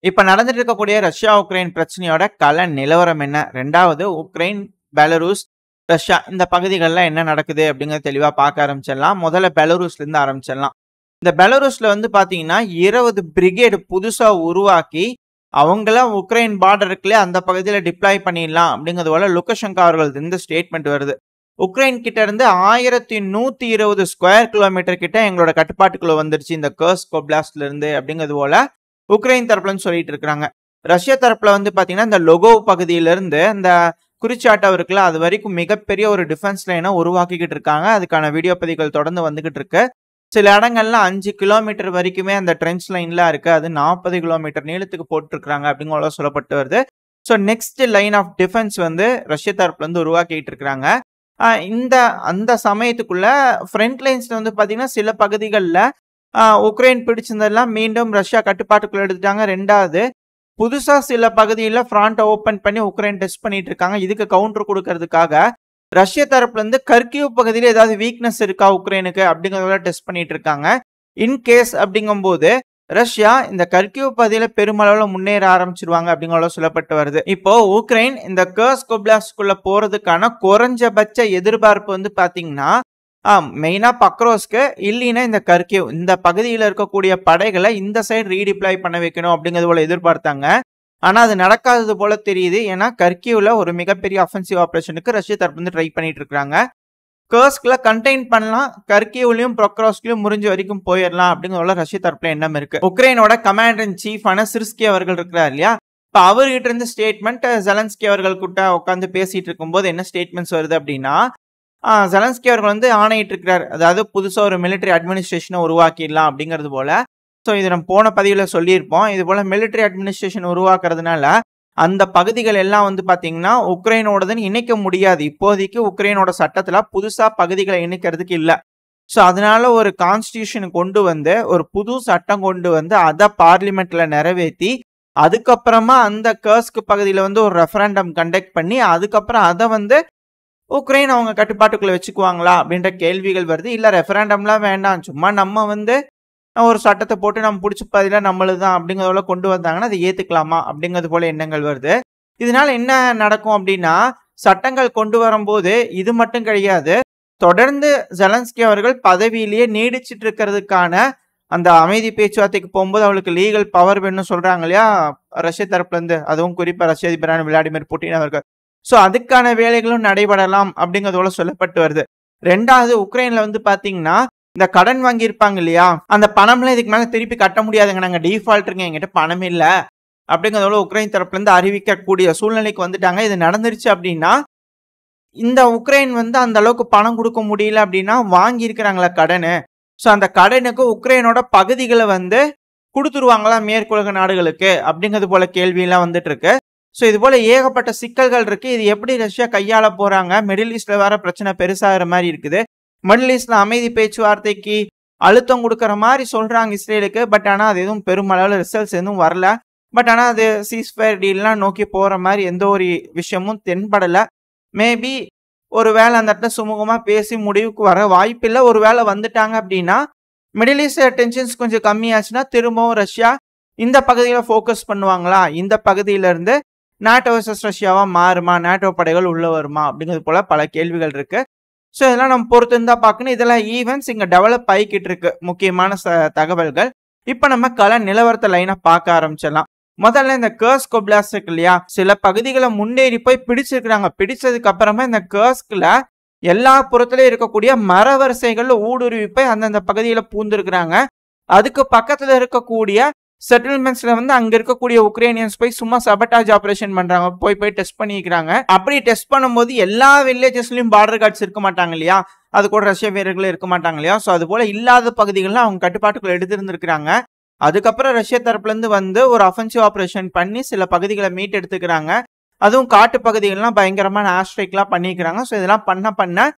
இப்ப நடந்துட்டு இருக்கக்கூடிய ரஷ்யா உக்ரைன் பிரச்சனையோட கள நிலவரம் என்ன? 2வது உக்ரைன், பெலருஸ், ரஷ்யா இந்த பகுதிகள்ல என்ன நடக்குது அப்படிங்கறத தெளிவா பார்க்க ஆரம்பிச்சிடலாம். முதல்ல பெலருஸ்ல இருந்து ஆரம்பிச்சிடலாம். இந்த பெலருஸ்ல வந்து பாத்தீங்கன்னா 20 பிரிகேடு புதுசா உருவாக்கி அவங்கள உக்ரைன் பார்டருக்குள்ளே அந்த பகுதியில டிப்ளாய் பண்ணிடலாம் அப்படிங்கிறது போல லுகஷெங்கோ அவர்கள் இந்த ஸ்டேட்மெண்ட் வருது. உக்ரைன் கிட்ட இருந்து 1120 ஸ்கொயர் கிலோமீட்டர் கிட்ட எங்களோட கட்டுப்பாட்டுக்குள்ள வந்துருச்சு இந்த கர்ஸ்க் ஒப்லாஸ்ட்ல இருந்து அப்படிங்கிறது போல உக்ரைன் தரப்புல இருந்து சொல்லிட்டு இருக்காங்க. ரஷ்யா தரப்புல வந்து பாத்தீங்கன்னா இந்த லொகோவ் பகுதியில இருந்து இந்த குறிச்சாட்டம் இருக்குல்ல, அது வரைக்கும் மிகப்பெரிய ஒரு டிஃபென்ஸ் லைனை உருவாக்கிக்கிட்டு இருக்காங்க. அதுக்கான வீடியோ பதிவுகள் தொடர்ந்து வந்துகிட்டு இருக்கு. சில இடங்கள்ல 5 கிலோமீட்டர் வரைக்குமே அந்த ட்ரென்ச் லைன்ல இருக்கு. அது 40 கிலோமீட்டர் நீளத்துக்கு போட்டுருக்காங்க அப்படிங்கிற சொல்லப்பட்டு வருது. So next line of defence வந்து ரஷ்ய தரப்புல இருந்து உருவாக்கிட்டு இருக்காங்க. அந்த சமயத்துக்குள்ள ஃப்ரண்ட் லைன்ஸ்ல வந்து பாத்தீங்கன்னா சில பகுதிகளில் உக்ரைன் பிடிச்சிருந்ததெல்லாம் மீண்டும் ரஷ்யா கட்டுப்பாட்டுக்குள்ள எடுத்துட்டாங்க. 2வது புதுசா சில பகுதியில் ஃப்ராண்ட்டை ஓபன் பண்ணி உக்ரைன் டெஸ்ட் பண்ணிட்டு இருக்காங்க. இதுக்கு கவுண்டர் கொடுக்கறதுக்காக ரஷ்ய தரப்புல இருந்து கர்கிவ் பகுதியில் ஏதாவது வீக்னஸ் இருக்கா உக்ரைனுக்கு அப்படிங்கறத டெஸ்ட் பண்ணிட்டு இருக்காங்க. இன்கேஸ் அப்படிங்கும்போது ரஷ்யா இந்த கர்கிவ் பகுதியில பெருமளவுல முன்னேற ஆரம்பிச்சிருவாங்க அப்படிங்கிற சொல்லப்பட்டு வருது. இப்போ உக்ரைன் இந்த கர்ஸ்க் ஒப்லாஸ்ட்குள்ள போறதுக்கான குறைஞ்சபட்ச எதிர்பார்ப்பு வந்து பாத்தீங்கன்னா மெயினா பக்ரோஸ்க்கு இல்லைன்னா இந்த கர்கிவ் இந்த பகுதியில் இருக்கக்கூடிய படைகளை இந்த சைடு ரீடிப்ளாய் பண்ண வைக்கணும் அப்படிங்கிறது போல எதிர்பார்த்தாங்க. ஆனா அது நடக்காதது போல தெரியுது. ஏன்னா கர்கிவ்ல ஒரு மிகப்பெரிய அஃபென்சிவ் ஆபரேஷனுக்கு ரஷ்ய தரப்பு வந்து ட்ரை பண்ணிட்டு இருக்காங்க. கர்ஸ்க்ல கண்டெயின் பண்ணலாம், கர்கிவ்லயும் ப்ரொக்ரோஸ்லயும் முடிஞ்ச வரைக்கும் போயிடலாம் அப்படிங்கிற ரஷ்ய தரப்புல எண்ணம் இருக்கு. உக்ரைனோட கமாண்டர் இன் சீஃபான சிர்ஸ்கி அவர்கள் இருக்கிறார் இல்லையா, இப்ப அவர்கிட்ட இருந்து ஸ்டேட்மெண்ட் ஜெலன்ஸ்கி அவர்கள் கிட்ட உட்காந்து பேசிட்டு இருக்கும்போது என்ன ஸ்டேட்மெண்ட்ஸ் வருது அப்படின்னா, ஜெலன்ஸ்கி அவர்கள் வந்து ஆணையிட்டு இருக்கிறார். அதாவது புதுசா ஒரு மிலிட்டரி அட்மினிஸ்ட்ரேஷனை உருவாக்கிடலாம் அப்படிங்கிறது போல. ஸோ இது நம்ம போன பதிவில் சொல்லியிருப்போம். இது போல மிலிட்டரி அட்மினிஸ்ட்ரேஷன் உருவாக்குறதுனால அந்த பகுதிகள் எல்லாம் வந்து பாத்தீங்கன்னா உக்ரைனோடதுன்னு இணைக்க முடியாது. இப்போதைக்கு உக்ரைனோட சட்டத்துல புதுசா பகுதிகளை இணைக்கிறதுக்கு இல்லை. ஸோ அதனால ஒரு கான்ஸ்டியூஷன் கொண்டு வந்து ஒரு புது சட்டம் கொண்டு வந்து அதை பார்லிமெண்ட்ல நிறைவேற்றி அதுக்கப்புறமா அந்த கர்ஸ்க் பகுதியில வந்து ஒரு ரெஃபரண்டம் கண்டக்ட் பண்ணி அதுக்கப்புறம் அதை வந்து உக்ரைன் அவங்க கட்டுப்பாட்டுக்குள்ள வச்சுக்குவாங்களா அப்படின்ற கேள்விகள் வருது. இல்ல ரெஃபரண்டம்லாம் வேண்டாம், சும்மா நம்ம வந்து ஒரு சட்டத்தை போட்டு நம்ம பிடிச்ச பதில நம்மளுதான் அப்படிங்கிறத கொண்டு வந்தாங்கன்னா அதை ஏத்துக்கலாமா அப்படிங்கிறது போல எண்ணங்கள் வருது. இதனால என்ன நடக்கும் அப்படின்னா, சட்டங்கள் கொண்டு வரும்போது இது மட்டும் கிடையாது, தொடர்ந்து ஜெலன்ஸ்கி அவர்கள் பதவியிலேயே நீடிச்சிட்டு இருக்கிறதுக்கான அந்த அமைதி பேச்சுவார்த்தைக்கு போகும்போது அவளுக்கு லீகல் பவர் வேணும்னு சொல்றாங்க இல்லையா ரஷ்ய தரப்புல இருந்து, அதுவும் குறிப்பா ரஷ்ய அதிபரான விளாடிமிர் புட்டின் அவர்கள். ஸோ அதுக்கான வேலைகளும் நடைபெறலாம் அப்படிங்கிறதோட சொல்லப்பட்டு வருது. 2வது உக்ரைன்ல வந்து பாத்தீங்கன்னா இந்த கடன் வாங்கியிருப்பாங்க இல்லையா, அந்த பணம்லாம் இதுக்கு மேல திருப்பி கட்ட முடியாதுங்க, நாங்க டிஃபால்ட்டுங்க, எங்கிட்ட பணம் இல்லை அப்படிங்கிறதோட உக்ரைன் தரப்புல இருந்து அறிவிக்கக்கூடிய சூழ்நிலைக்கு வந்துட்டாங்க. இது நடந்துருச்சு அப்படின்னா இந்த உக்ரைன் வந்து அந்த அளவுக்கு பணம் கொடுக்க முடியல அப்படின்னா வாங்கி இருக்கிறாங்களா கடனு, ஸோ அந்த கடனுக்கு உக்ரைனோட பகுதிகளை வந்து கொடுத்துருவாங்களா மேற்குலக நாடுகளுக்கு அப்படிங்கிறது போல கேள்வியெல்லாம் வந்துட்டு இருக்கு. ஸோ இது போல ஏகப்பட்ட சிக்கல்கள் இருக்கு. இது எப்படி ரஷ்யா கையாள போறாங்க, மிடில் ஈஸ்ட்ல வேற பிரச்சனை பெருசாகிற மாதிரி இருக்குது. மிடில் ஈஸ்ட்ல அமைதி பேச்சுவார்த்தைக்கு அழுத்தம் கொடுக்கற மாதிரி சொல்றாங்க இஸ்ரேலுக்கு. பட் ஆனா அது எதுவும் பெருமளவில் ரிசல்ட்ஸ் எதுவும் வரல. பட் ஆனா அது சீஸ்ஃபயர் டீல்லாம் நோக்கி போற மாதிரி எந்த ஒரு விஷயமும் தென்படல. மேபி ஒரு வேளை அந்த இடத்துல சுமூகமா பேசி முடிவுக்கு வர வாய்ப்பில்லை. ஒரு வேளை வந்துட்டாங்க அப்படின்னா மிடில் ஈஸ்ட் டென்ஷன்ஸ் கொஞ்சம் கம்மியாச்சுன்னா திரும்பவும் ரஷ்யா இந்த பகுதியில ஃபோக்கஸ் பண்ணுவாங்களா, இந்த பகுதியில இருந்து நாட்டோ வர்சஸ் ரஷ்யாவா மாறுமா, நாட்டோ படைகள் உள்ள வருமா அப்படிங்கிறது போல பல கேள்விகள் இருக்கு. ஸோ இதெல்லாம் நம்ம பொறுத்து இருந்தா பார்க்கணும். இதெல்லாம் ஈவெண்ட்ஸ் இங்க டெவலப் ஆகிக்கிட்டு இருக்கு, முக்கியமான தகவல்கள். இப்போ நம்ம கள நிலவரத்தை லைனா பார்க்க ஆரம்பிச்சிடலாம். முதல்ல இந்த கர்ஸ்க் ஒப்லாஸ்ட் இருக்கு இல்லையா, சில பகுதிகளை முன்னேறி போய் பிடிச்சிருக்கிறாங்க. பிடிச்சதுக்கு அப்புறமா இந்த கர்ஸ்க்ல எல்லா புறத்திலயும் இருக்கக்கூடிய மர வரிசைகள்ல ஊடுருவி போய் அந்தந்த பகுதியில பூந்துருக்கிறாங்க. அதுக்கு பக்கத்துல இருக்கக்கூடிய செட்டில்மெண்ட்ஸ்ல வந்து அங்க இருக்கக்கூடிய உக்ரைனியன்ஸ் போய் சும்மா சபட்டாஜ் ஆபரேஷன் பண்றாங்க, போய் டெஸ்ட் பண்ணிக்கிறாங்க. அப்படி டெஸ்ட் பண்ணும்போது எல்லா வில்லேஜஸ்லயும் பார்டர் கார்ட்ஸ் இருக்க மாட்டாங்க இல்லையா, அது கூட ரஷ்ய வீரர்களும் இருக்க மாட்டாங்க இல்லையா. ஸோ அது போல இல்லாத பகுதிகள்லாம் அவங்க கட்டுப்பாட்டுக்குள்ள எடுத்திருந்திருக்கிறாங்க. அதுக்கப்புறம் ரஷ்ய தரப்புல இருந்து வந்து ஒரு அஃபென்சிவ் ஆபரேஷன் பண்ணி சில பகுதிகளை மீட் எடுத்துக்கிறாங்க. அதுவும் காட்டு பகுதிகள்லாம் பயங்கரமான ஆஸ்ட்ரைக்லாம் பண்ணிக்கிறாங்க. ஸோ இதெல்லாம் பண்ண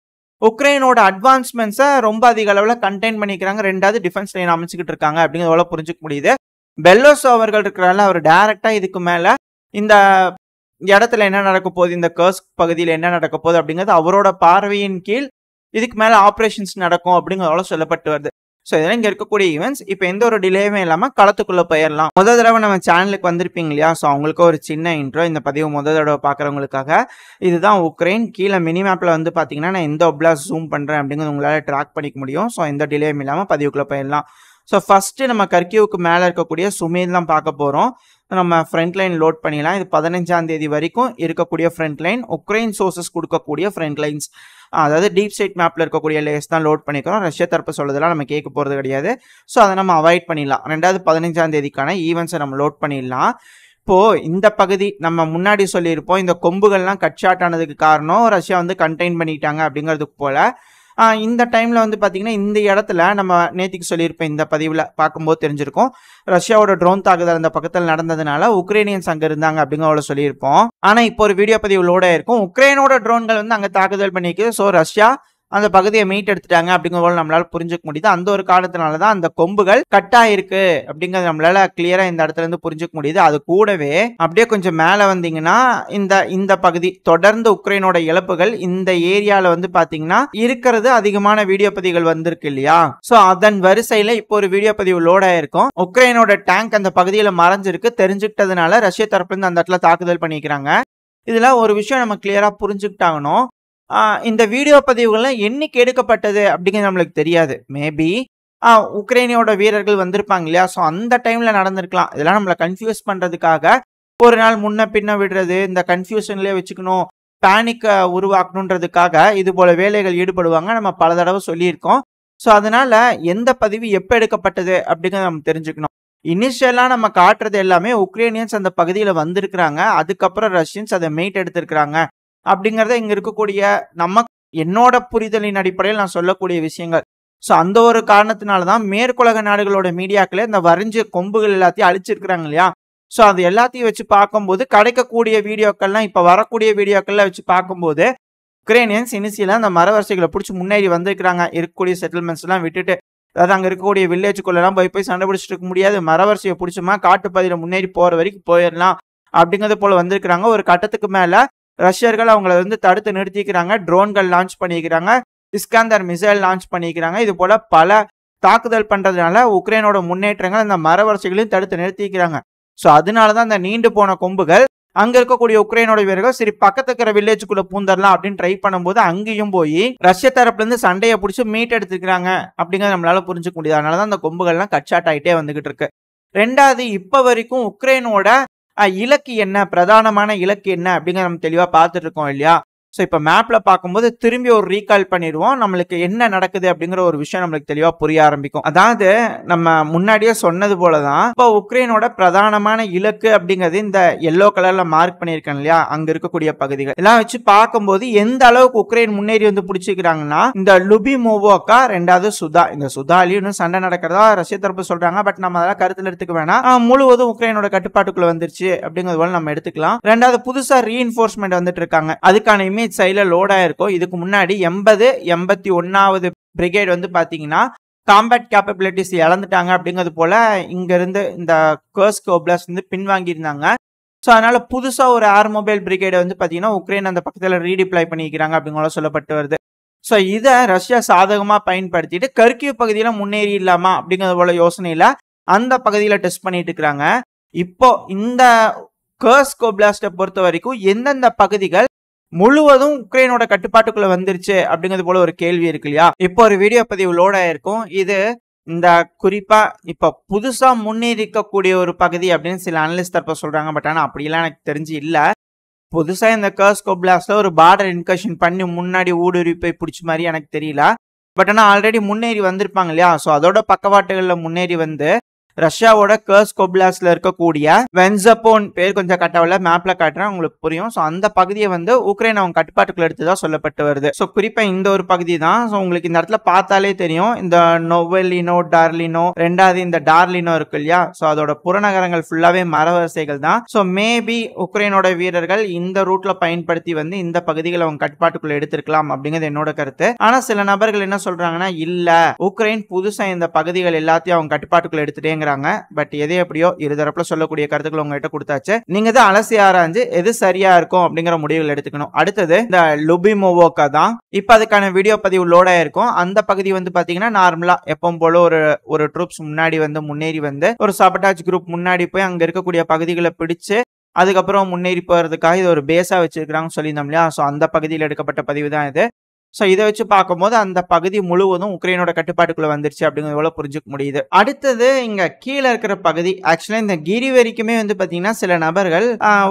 உக்ரைனோட அட்வான்ஸ்மெண்ட்ஸை ரொம்ப அதிக அளவில் கண்டெயின் பண்ணிக்கிறாங்க. 2வது டிஃபென்ஸ் லைன் அமைச்சுக்கிட்டு இருக்காங்க அப்படிங்கிறத புரிஞ்சுக்க முடியுது. பெல்லோஸ் அவர்கள் இருக்கிறால அவர் டைரக்டா இதுக்கு மேல இந்த இடத்துல என்ன நடக்க போகுது, இந்த கர்ஸ்க் பகுதியில் என்ன நடக்க போகுது அப்படிங்கிறது அவரோட பார்வையின் கீழ் இதுக்கு மேல ஆபரேஷன்ஸ் நடக்கும் அப்படிங்கிறதோட சொல்லப்பட்டு வருது. ஸோ இதெல்லாம் இங்க இருக்கக்கூடிய ஈவெண்ட்ஸ். இப்போ எந்த ஒரு டிலேயுமே இல்லாம களத்துக்குள்ள போயிடலாம். முதல் தடவை நம்ம சேனலுக்கு வந்திருப்பீங்க இல்லையா? ஸோ அவங்களுக்கு ஒரு சின்ன இன்ட்ரோ. இந்த பதிவு முதல் தடவை பார்க்குறவங்களுக்காக. இதுதான் உக்ரைன். கீழே மினி மேப்ல வந்து பார்த்தீங்கன்னா நான் எந்த ஒப்லாஸ்ட் ஜூம் பண்றேன் அப்படிங்கிறது உங்களால ட்ராக் பண்ணிக்க முடியும். ஸோ எந்த டிலேயும் இல்லாம பதிவுக்குள்ள போயிடலாம். ஸோ ஃபர்ஸ்ட் நம்ம கர்கியூவுக்கு மேலே இருக்கக்கூடிய சுமேர் தான் பார்க்க போறோம். நம்ம ஃப்ரண்ட் லைன் லோட் பண்ணிடலாம். இது 15ஆம் தேதி வரைக்கும் இருக்கக்கூடிய ஃப்ரண்ட் லைன். உக்ரைன் சோர்சஸ் கொடுக்கக்கூடிய ஃப்ரண்ட் லைன்ஸ், அதாவது டீப் ஸ்டேட் மேப்ல இருக்கக்கூடிய லேயர்ஸ் தான் லோட் பண்ணிக்கிறோம். ரஷ்யா தரப்பு சொல்றதெல்லாம் நம்ம கேட்க போறது கிடையாது. ஸோ அதை நம்ம அவாய்ட் பண்ணிடலாம். 15ஆம் தேதிக்கான ஈவெண்ட்ஸை நம்ம லோட் பண்ணிடலாம். இப்போ இந்த பகுதி நம்ம முன்னாடி சொல்லியிருப்போம், இந்த கொம்புகள்லாம் கட் ஷாட் ஆனதுக்கு காரணம் ரஷ்யா வந்து கண்டெயின் பண்ணிட்டாங்க அப்படிங்கிறதுக்கு போல இந்த டைம்ல வந்து பாத்தீங்கன்னா இந்த இடத்துல நம்ம நேத்திக்கு சொல்லியிருப்போம், இந்த பதிவுல பார்க்கும்போது தெரிஞ்சிருக்கும், ரஷ்யாவோட ட்ரோன் தாக்குதல் அந்த பக்கத்தில் நடந்ததுனால உக்ரைனியன்ஸ் அங்க இருந்தாங்க அப்படிங்கிற சொல்லியிருப்போம். ஆனா இப்போ ஒரு வீடியோ பதிவு லோட இருக்கும், உக்ரைனோட ட்ரோன்கள் வந்து அங்க தாக்குதல் பண்ணிருக்கு. ஸோ ரஷ்யா அந்த பகுதியை மீட் எடுத்துட்டாங்க அப்படிங்கிற நம்மளால புரிஞ்சுக்க முடியுது. அந்த ஒரு காரணத்தினாலதான் அந்த கொம்புகள் கட் ஆயிருக்கு அப்படிங்கறது நம்மளால கிளியரா இந்த இடத்துல இருந்து புரிஞ்சுக்க முடியுது. அது கூடவே அப்படியே கொஞ்சம் மேல வந்தீங்கன்னா இந்த பகுதி தொடர்ந்து உக்ரைனோட இழப்புகள் இந்த ஏரியால வந்து பாத்தீங்கன்னா இருக்கிறது அதிகமான வீடியோ பதிவுகள் வந்திருக்கு இல்லையா? சோ அதன் வரிசையில இப்போ ஒரு வீடியோ பதிவு லோட் ஆயிருக்கும். உக்ரைனோட டேங்க் அந்த பகுதியில மறைஞ்சிருக்கு. தெரிஞ்சுக்கிட்டதுனால ரஷ்ய தரப்புல இருந்து அந்த இடத்துல தாக்குதல் பண்ணிக்கிறாங்க. இதுல ஒரு விஷயம் நம்ம கிளியரா புரிஞ்சுக்கிட்டாகணும். இந்த வீடியோ பதிவுகள்லாம் என்னைக்கு எடுக்கப்பட்டது அப்படிங்கிறது நம்மளுக்கு தெரியாது. மேபி உக்ரைனியோட வீரர்கள் வந்திருப்பாங்க இல்லையா? ஸோ அந்த டைம்ல நடந்திருக்கலாம். இதெல்லாம் நம்மளை கன்ஃபியூஸ் பண்றதுக்காக ஒரு நாள் முன்ன பின்ன விடுறது, இந்த கன்ஃபியூஷன்லேயே வச்சுக்கணும், பேனிக்கை உருவாக்கணுன்றதுக்காக இது போல வேலைகள் ஈடுபடுவாங்க. நம்ம பல தடவை சொல்லியிருக்கோம். ஸோ அதனால எந்த பதிவு எப்போ எடுக்கப்பட்டது அப்படிங்கிறத நம்ம தெரிஞ்சுக்கணும். இனிஷியலா நம்ம காட்டுறது எல்லாமே உக்ரைனியன்ஸ் அந்த பகுதியில் வந்திருக்கிறாங்க, அதுக்கப்புறம் ரஷ்யன்ஸ் அதை மீட் எடுத்திருக்கிறாங்க அப்படிங்கிறத இங்க இருக்கக்கூடிய என்னோட புரிதலின் அடிப்படையில் நான் சொல்லக்கூடிய விஷயங்கள். ஸோ அந்த ஒரு காரணத்தினாலதான் மேற்குலக நாடுகளோட மீடியாக்களே இந்த வரைஞ்ச கொம்புகள் எல்லாத்தையும் அழிச்சிருக்கிறாங்க இல்லையா? ஸோ அது எல்லாத்தையும் வச்சு பார்க்கும்போது கிடைக்கக்கூடிய வீடியோக்கள்லாம் இப்ப வரக்கூடிய வீடியோக்கள்ல வச்சு பார்க்கும்போது உக்ரைனியன்ஸ் இனிஷியலா அந்த மரவரிசைகளை பிடிச்சி முன்னேறி வந்திருக்கிறாங்க. இருக்கக்கூடிய செட்டில்மெண்ட்ஸ் எல்லாம் விட்டுட்டு, அதாவது அங்க இருக்கக்கூடிய வில்லேஜுக்குள்ளெல்லாம் போய் சண்டை பிடிச்சிட்டு இருக்க முடியாது, மரவரிசையை பிடிச்சோமா காட்டுப்பகுதியில முன்னேறி போற வரைக்கும் போயிடலாம் அப்படிங்கிறது போல வந்திருக்கிறாங்க. ஒரு கட்டத்துக்கு மேல ரஷ்யர்கள் அவங்கள வந்து தடுத்து நிறுத்திக்கிறாங்க. ட்ரோன்கள் லான்ச் பண்ணிக்கிறாங்க, இஸ்காந்தர் மிசைல் லான்ச் பண்ணிக்கிறாங்க. இது போல பல தாக்குதல் பண்றதுனால உக்ரைனோட முன்னேற்றங்கள் அந்த மரவரிசைகளையும் தடுத்து நிறுத்திக்கிறாங்க. ஸோ அதனாலதான் அந்த நீண்டு போன கொம்புகள் அங்க இருக்கக்கூடிய உக்ரைனோட வீரர்கள் சரி பக்கத்து இருக்கிற வில்லேஜுக்குள்ள பூந்தரலாம் அப்படின்னு ட்ரை பண்ணும்போது அங்கேயும் போய் ரஷ்ய தரப்புல இருந்து சண்டையை பிடிச்சி மீட் எடுத்துக்கிறாங்க அப்படிங்கறத நம்மளால புரிஞ்சுக்க முடியாது. அதனாலதான் அந்த கொம்புகள்லாம் கட் ஷாட் ஆகிட்டே வந்துகிட்டு இருக்கு. ரெண்டாவது, இப்ப வரைக்கும் உக்ரைனோட இலக்கு என்ன, பிரதானமான இலக்கு என்ன அப்படிங்கிற நம்ம தெளிவா பார்த்துட்டு இருக்கோம் இல்லையா? ஸோ இப்போ மேப்ல பார்க்கும்போது திரும்பி ஒரு ரீகால் பண்ணிடுவோம், நம்மளுக்கு என்ன நடக்குது அப்படிங்கிற ஒரு விஷயம் நம்மளுக்கு தெளிவா புரிய ஆரம்பிக்கும். அதாவது நம்ம முன்னாடியே சொன்னது போலதான் இப்போ உக்ரைனோட பிரதானமான இலக்கு அப்படிங்கிறது இந்த எல்லோ கலர்ல மார்க் பண்ணியிருக்கேன் இல்லையா? அங்க இருக்கக்கூடிய பகுதிகள் எல்லாம் வச்சு பார்க்கும்போது எந்த அளவுக்கு உக்ரைன் முன்னேறி வந்து பிடிச்சிக்கிறாங்கன்னா, இந்த லுபிமோவோக்கா, ரெண்டாவது சுதா. இந்த சுதாலையும் இன்னும் சண்டை நடக்கிறதா ரஷ்ய தரப்பு சொல்றாங்க. பட் நம்ம அதெல்லாம் கருத்துல எடுத்துக்க வேணாம், முழுவதும் உக்ரைனோட கட்டுப்பாட்டுக்குள்ள வந்துருச்சு அப்படிங்கிறது போல நம்ம எடுத்துக்கலாம். ரெண்டாவது, புதுசா ரீஇன்ஃபோர்ஸ்மெண்ட் வந்துட்டு இருக்காங்க, அதுக்கான இமேஜ் சைட்ல லோட் ஆயிருக்கும். இதுக்கு முன்னாடி 81வது பிரிகேட் வந்து பாத்தீங்கன்னா காம்பேட் கேப்பபிலிட்டிஸ் இழந்துட்டாங்க அப்படிங்கிறது போல இங்க இருந்து இந்த கர்ஸ்க் ஓப்லாஸ்ட் வந்து பின்வாங்கி இருந்தாங்க. ஸோ அதனால புதுசா ஒரு ஏர் மொபைல் பிரிகேடை வந்து பாத்தீங்கன்னா உக்ரைன் அந்த பக்கத்துல ரீடிப்ளாய் பண்ணிக்கிறாங்க அப்படிங்கிற சொல்லப்பட்டு வருது. ஸோ இதை ரஷ்யா சாதகமா பயன்படுத்திட்டு கர்கிவ் பகுதியில முன்னேறி இல்லாமா அப்படிங்கிறது போல யோசனையில அந்த பகுதியில டெஸ்ட் பண்ணிட்டு இருக்கிறாங்க. இப்போ இந்த கர்ஸ்க் ஓப்லாஸ்ட்டை பொறுத்த வரைக்கும் எந்தெந்த பகுதிகள் முழுவதும் உக்ரைனோட கட்டுப்பாட்டுக்குள்ள வந்துருச்சு அப்படிங்கிறது போல ஒரு கேள்வி இருக்கு இல்லையா? இப்போ ஒரு வீடியோ பதிவு லோட் ஆயிருக்கும். இது இந்த குறிப்பா இப்ப புதுசா முன்னேறிக்கக்கூடிய ஒரு பகுதி அப்படின்னு சில அனலிஸ்ட் தரப்ப சொல்றாங்க. பட் ஆனா அப்படிலாம் எனக்கு தெரிஞ்சு இல்ல. புதுசா இந்த கர்ஸ்க் ஓப்லாஸ்ட்ல ஒரு பார்டர் இன்கர்ஷன் பண்ணி முன்னாடி ஊடுருவி போய் பிடிச்ச மாதிரி எனக்கு தெரியல. பட் ஆனா ஆல்ரெடி முன்னேறி வந்திருப்பாங்க இல்லையா? ஸோ அதோட பக்கவாட்டுகள்ல முன்னேறி வந்து ரஷ்யாவோட கர்ஸ்க் ஓப்லாஸ்ட்ல இருக்கக்கூடிய வென்சபோன் பேர் கொஞ்சம் கட்டவில்லை, மேப்ல காட்டுறேன் உங்களுக்கு புரியும். ஸோ அந்த பகுதியை வந்து உக்ரைன் அவங்க கட்டுப்பாட்டுக்குள்ள எடுத்துதான் சொல்லப்பட்டு வருது. ஸோ குறிப்பா இந்த ஒரு பகுதி தான். ஸோ உங்களுக்கு இந்த இடத்துல பார்த்தாலே தெரியும், இந்த நொவெலினோ டார்லினோ, ரெண்டாவது இந்த டார்லினோ இருக்கு இல்லையா? ஸோ அதோட புறநகரங்கள் ஃபுல்லாவே மரவரிசைகள் தான். ஸோ மேபி உக்ரைனோட வீரர்கள் இந்த ரூட்ல பயன்படுத்தி வந்து இந்த பகுதிகளை அவங்க கட்டுப்பாட்டுக்குள்ள எடுத்திருக்கலாம் அப்படிங்கிறது என்னோட கருத்து. ஆனா சில நபர்கள் என்ன சொல்றாங்கன்னா, இல்ல உக்ரைன் புதுசா இந்த பகுதிகள் எல்லாத்தையும் அவங்க கட்டுப்பாட்டுக்குள்ள எடுத்துட்டேங்க அப்படிங்கிறாங்க. பட் எது எப்படியோ இருதரப்புல சொல்லக்கூடிய கருத்துக்கள் உங்ககிட்ட கொடுத்தாச்சு. நீங்க தான் அலசி ஆராய்ஞ்சு எது சரியா இருக்கும் அப்படிங்கிற முடிவுகள் எடுத்துக்கணும். அடுத்தது இந்த லுபிமோவோக்கா தான். இப்ப அதுக்கான வீடியோ பதிவு லோட் ஆயிருக்கும். அந்த பகுதி வந்து பாத்தீங்கன்னா நார்மலா எப்பவும் போல ஒரு ட்ரூப்ஸ் முன்னாடி வந்து முன்னேறி வந்து ஒரு சாபட்டாஜ் குரூப் முன்னாடி போய் அங்க இருக்கக்கூடிய பகுதிகளை பிடிச்சு அதுக்கப்புறம் முன்னேறி போறதுக்காக இது ஒரு பேஸா வச்சிருக்காங்கன்னு சொல்லியிருந்தோம் இல்லையா? ஸோ அந்த பகுதியில் எடுக்கப்பட்ட பதிவு தான் இது. ஸோ இதை வச்சு பார்க்கும்போது அந்த பகுதி முழுவதும் உக்ரைனோட கட்டுப்பாட்டுக்குள்ள வந்துருச்சு அப்படிங்கிறது எவ்வளவு புரிஞ்சுக்க முடியுது. அடுத்தது இங்க கீழே இருக்கிற பகுதி ஆக்சுவலா இந்த கிரி வரைக்குமே வந்து பாத்தீங்கன்னா சில நபர்கள்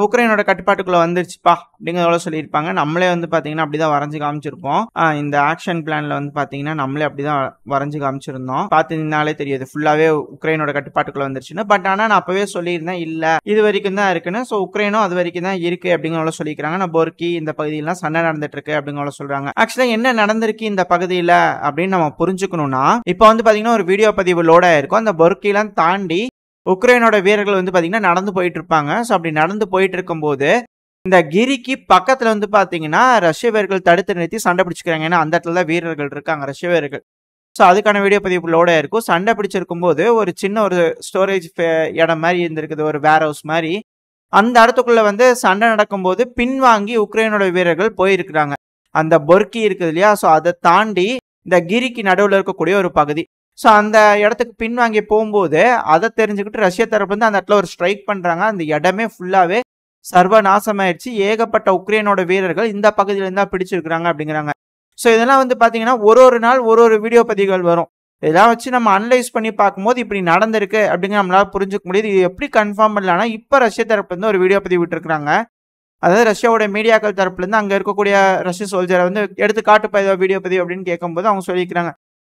உக்ரைனோட கட்டுப்பாட்டுக்குள்ள வந்துருச்சுப்பா அப்படிங்கிறது எவ்வளவு சொல்லியிருப்பாங்க. நம்மளே வந்து பாத்தீங்கன்னா அப்படிதான் வரைஞ்சு காமிச்சிருப்போம். இந்த ஆக்ஷன் பிளான்ல வந்து பாத்தீங்கன்னா நம்மளே அப்படிதான் வரைஞ்சு காமிச்சிருந்தோம். பார்த்தீங்கன்னாலே தெரியுது ஃபுல்லாவே உக்ரைனோட கட்டுப்பாட்டுக்குள்ள வந்துருச்சுன்னு. பட் ஆனா நான் அப்பவே சொல்லியிருந்தேன் இல்ல இது வரைக்கும் தான் இருக்குன்னு. ஸோ உக்ரைனும் அது வரைக்கும் தான் இருக்கு அப்படிங்கிறத சொல்லிக்கிறாங்க. நான் பொர்க்கி இந்த பகுதியெல்லாம் சண்டை நடந்துட்டு இருக்கு அப்படிங்கிறத சொல்றாங்க. ஆக்சுவலா என்ன நடந்திருக்கு இந்த பகுதியில அப்படின்னு நம்ம புரிஞ்சுக்கணும்னா இப்போ வந்து பாத்தீங்கன்னா ஒரு வீடியோ பதிவு லோட் ஆயிருக்கும். அந்த பொர்க்கிலாம் தாண்டி உக்ரைனோட வீரர்கள் வந்து பாத்தீங்கன்னா நடந்து போயிட்டு இருப்பாங்க. ஸோ அப்படி நடந்து போயிட்டு இருக்கும்போது இந்த கிரிக்கு பக்கத்துல வந்து பாத்தீங்கன்னா ரஷ்ய வீரர்கள் தடுத்து நிறுத்தி சண்டை பிடிச்சிக்கிறாங்க. ஏன்னா அந்த இடத்துல தான் வீரர்கள் இருக்காங்க ரஷ்ய வீரர்கள். ஸோ அதுக்கான வீடியோ பதிவு லோட் ஆயிருக்கும். சண்டை பிடிச்சிருக்கும் போது ஒரு சின்ன ஒரு ஸ்டோரேஜ் இடம் மாதிரி இருந்திருக்குது, ஒரு வேர் ஹவுஸ் மாதிரி. அந்த இடத்துக்குள்ள வந்து சண்டை நடக்கும்போது பின்வாங்கி உக்ரைனோட வீரர்கள் போயிருக்கிறாங்க. அந்த பொர்க்கி இருக்குது இல்லையா? ஸோ அதை தாண்டி இந்த கிரிக்கு நடுவில் இருக்கக்கூடிய ஒரு பகுதி. ஸோ அந்த இடத்துக்கு பின்வாங்கி போகும்போது அதை தெரிஞ்சுக்கிட்டு ரஷ்ய தரப்பு வந்து அந்த இடத்துல ஒரு ஸ்ட்ரைக் பண்றாங்க. அந்த இடமே ஃபுல்லாவே சர்வநாசமாயிடுச்சு. ஏகப்பட்ட உக்ரைனோட வீரர்கள் இந்த பகுதியில இருந்தா பிடிச்சிருக்கிறாங்க அப்படிங்கிறாங்க. ஸோ இதெல்லாம் வந்து பாத்தீங்கன்னா ஒரு நாள் ஒரு வீடியோ பதிவுகள் வரும். இதெல்லாம் வச்சு நம்ம அனலைஸ் பண்ணி பார்க்கும்போது இப்படி நடந்திருக்கு அப்படிங்கிற நம்மளால புரிஞ்சுக்க முடியுது. இது எப்படி கன்ஃபார்ம் பண்ணலாம்னா இப்ப ரஷ்ய தரப்பு வந்து ஒரு வீடியோ பதிவு விட்டுருக்காங்க. அதாவது ரஷ்யாவோட மீடியாக்கள் தரப்புல இருந்து அங்க இருக்கக்கூடிய ரஷ்ய சோல்ஜரை வந்து எடுத்து காட்டுப்பா ஏதோ வீடியோ பதிவு அப்படின்னு கேட்கும்போது அவங்க சொல்லிக்கிறாங்க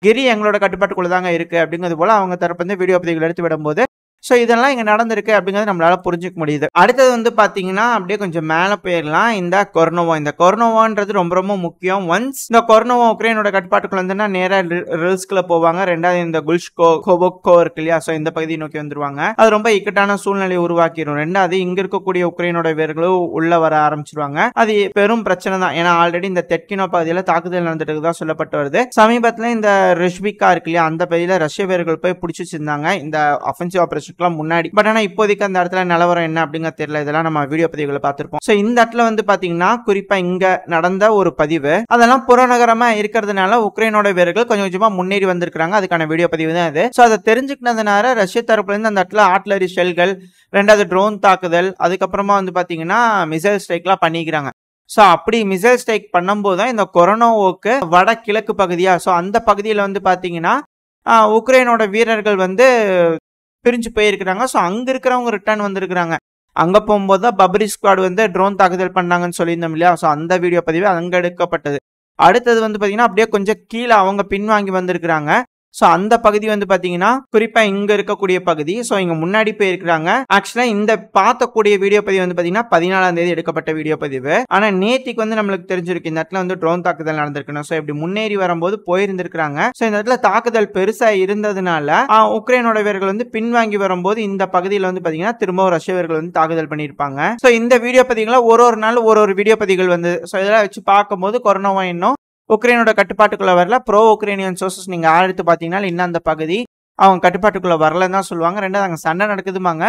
கிரி எங்களோட கட்டுப்பாட்டுக்குள்ள தாங்க இருக்கு அப்படிங்கிறது போல அவங்க தரப்பு வந்து வீடியோ பதிவுகள் எடுத்து விடும்போது ஸோ இதெல்லாம் இங்க நடந்திருக்கு அப்படிங்கிறது நம்மளால புரிஞ்சுக்க முடியுது. அடுத்தது வந்து பாத்தீங்கன்னா அப்படியே கொஞ்சம் மேல போயிடலாம். இந்த கொர்னோவான்றது ரொம்ப ரொம்ப முக்கியம். ஒன்ஸ் இந்த கொர்னோவா உக்ரைனோட கட்டுப்பாட்டுக்குள்ள வந்துன்னா நேரா ரில்ஸ்குள்ள போவாங்க. ரெண்டாவது இந்த குல்ஷ்கோ கோபோக்கோ இருக்கு இல்லையா? ஸோ இந்த பகுதியை நோக்கி வந்துருவாங்க. அது ரொம்ப இக்கட்டான சூழ்நிலையை உருவாக்கிடும். ரெண்டாவது இங்க இருக்கக்கூடிய உக்ரைனோட வீரர்களும் உள்ள வர ஆரம்பிச்சிருவாங்க. அது பெரும் பிரச்சனை தான். ஏன்னா ஆல்ரெடி இந்த தெற்கினோ பகுதியில தாக்குதல் நடந்துட்டு தான் சொல்லப்பட்டு வருது. சமீபத்துல இந்த ரெஷ்பிகா இருக்கு இல்லையா? அந்த பகுதியில ரஷ்ய வீரர்கள் போய் பிடிச்சி வச்சிருந்தாங்க இந்த அஃபென்சிவ் ஆபரேஷன் முன்னாடி. பட் ஆனா இப்போதைக்கு அந்த இடத்துல நிலவரம் என்ன அப்படிங்க தெரியல. இதெல்லாம் நம்ம வீடியோ பதிவுகளை பார்த்திருப்போம். சோ இந்த இடத்துல வந்து பாத்தீங்கன்னா குறிப்பா இங்க நடந்த ஒரு பதிவு அதெல்லாம் புறநகரமா இருக்கிறதுனால உக்ரைனோட வீரர்கள் கொஞ்சம் கொஞ்சமா முன்னேறி வந்திருக்காங்க. அதுக்கான வீடியோ பதிவு தான் இது. சோ அதை தெரிஞ்சுக்கிட்டதுனால ரஷ்ய தரப்புல இருந்து அந்த இடத்துல ஆர்ட்லரி ஷெல்கள், ரெண்டாவது ட்ரோன் தாக்குதல், அதுக்கப்புறமா வந்து பாத்தீங்கன்னா மிசைல் ஸ்ட்ரைக்லாம் பண்ணிக்கிறாங்க. சோ அப்படி மிசைல் ஸ்ட்ரைக் பண்ணும்போது தான் இந்த கொரோனாவுக்கு வடகிழக்கு பகுதியா சோ அந்த பகுதியில வந்து பாத்தீங்கன்னா உக்ரைனோட வீரர்கள் வந்து பிரிஞ்சு போயிருக்கிறாங்க. ஸோ அங்க இருக்கிறவங்க ரிட்டர்ன் வந்திருக்கிறாங்க. அங்க போகும்போது தான் பப்ரி ஸ்குவாட் வந்து ட்ரோன் தாக்குதல் பண்ணாங்கன்னு சொல்லியிருந்தோம் இல்லையா? ஸோ அந்த வீடியோ பதிவு அங்க எடுக்கப்பட்டது. அடுத்தது வந்து பாத்தீங்கன்னா அப்படியே கொஞ்சம் கீழே அவங்க பின்வாங்கி வந்திருக்கிறாங்க. ஸோ அந்த பகுதி வந்து பாத்தீங்கன்னா குறிப்பா இங்க இருக்கக்கூடிய பகுதி. ஸோ இங்க முன்னாடி போயிருக்கிறாங்க. ஆக்சுவலா இந்த பார்த்தக்கூடிய வீடியோ பதிவு வந்து பாத்தீங்கன்னா 14ஆம் தேதி எடுக்கப்பட்ட வீடியோ பதிவு. ஆனா நேத்திக்கு வந்து நம்மளுக்கு தெரிஞ்சிருக்கு இந்த இடத்துல வந்து ட்ரோன் தாக்குதல் நடந்திருக்கணும். ஸோ இப்படி முன்னேறி வரும்போது போயிருந்திருக்காங்க. ஸோ இந்த இடத்துல தாக்குதல் பெருசா இருந்ததுனால உக்ரைனோட வீரர்கள் வந்து பின்வாங்கி வரும்போது இந்த பகுதியில் வந்து பாத்தீங்கன்னா திரும்பவும் ரஷ்ய வீரர்கள் வந்து தாக்குதல் பண்ணியிருப்பாங்க. ஸோ இந்த வீடியோ பதிவுகளை ஒரு நாள் ஒரு வீடியோ பதிவுகள் வந்து ஸோ இதெல்லாம் வச்சு பார்க்கும்போது கொரோனாவா இன்னும் உக்ரைனோட கட்டுப்பாட்டுக்குள்ள வரல. ப்ரோ உக்ரைனியன் சோர்சஸ் நீங்க எடுத்து பாத்தீங்கன்னா இன்னும் அந்த பகுதி அவங்க கட்டுப்பாட்டுக்குள்ள வரலன்னு தான் சொல்லுவாங்க. ரெண்டாவது அங்க சண்டை நடக்குதுமாங்க.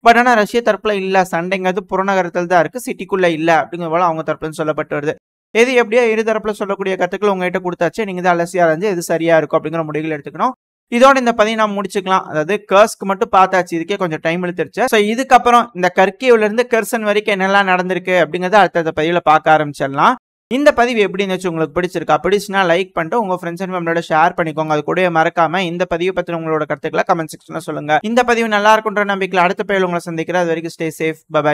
பட் ஆனா ரஷ்ய தரப்புல இல்ல, சண்டைங்கிறது புறநகரத்தில் தான் இருக்கு, சிட்டிக்குள்ள இல்ல அப்படிங்கிற போல அவங்க தரப்புல சொல்லப்பட்டு வருது. எது எப்படியோ இரு தரப்புல சொல்லக்கூடிய கருத்துக்கள் உங்ககிட்ட கொடுத்தாச்சு. நீங்க தான் அலசி ஆராய்ஞ்சு எது சரியா இருக்கும் அப்படிங்கிற முடிவுகள் எடுத்துக்கணும். இதோட இந்த பதிவு நாம் முடிச்சுக்கலாம். அதாவது கர்ஸ்க்கு மட்டும் பார்த்தாச்சு, இதுக்கே கொஞ்சம் டைம் எடுத்துருச்சு. ஸோ இதுக்கப்புறம் இந்த கர்கிவ்ல இருந்து கெர்சன் வரைக்கும் என்னெல்லாம் நடந்திருக்கு அப்படிங்கறத அடுத்த பதிவுல பார்க்க ஆரம்பிச்சிடலாம். இந்த பதிவு எப்படி இருந்துச்சு, உங்களுக்கு பிடிச்சிருக்கா? பிடிச்சுனா லைக் பண்ணிட்டு உங்க ஃப்ரெண்ட்ஸ் அண்ட் ஃபேமிலியோட ஷேர் பண்ணிக்கோங்க. அது கூட மறக்காம இந்த பதிவு பத்தி உங்களோட கருத்துக்களை கமெண்ட் செக்ஷன்ல சொல்லுங்க. இந்த பதிவு நல்லா இருக்குன்ற நம்பிக்கையில் அடுத்த பதிவில் உங்களை சந்திக்கிறேன். அது வரைக்கும் ஸ்டே சேஃப். பை.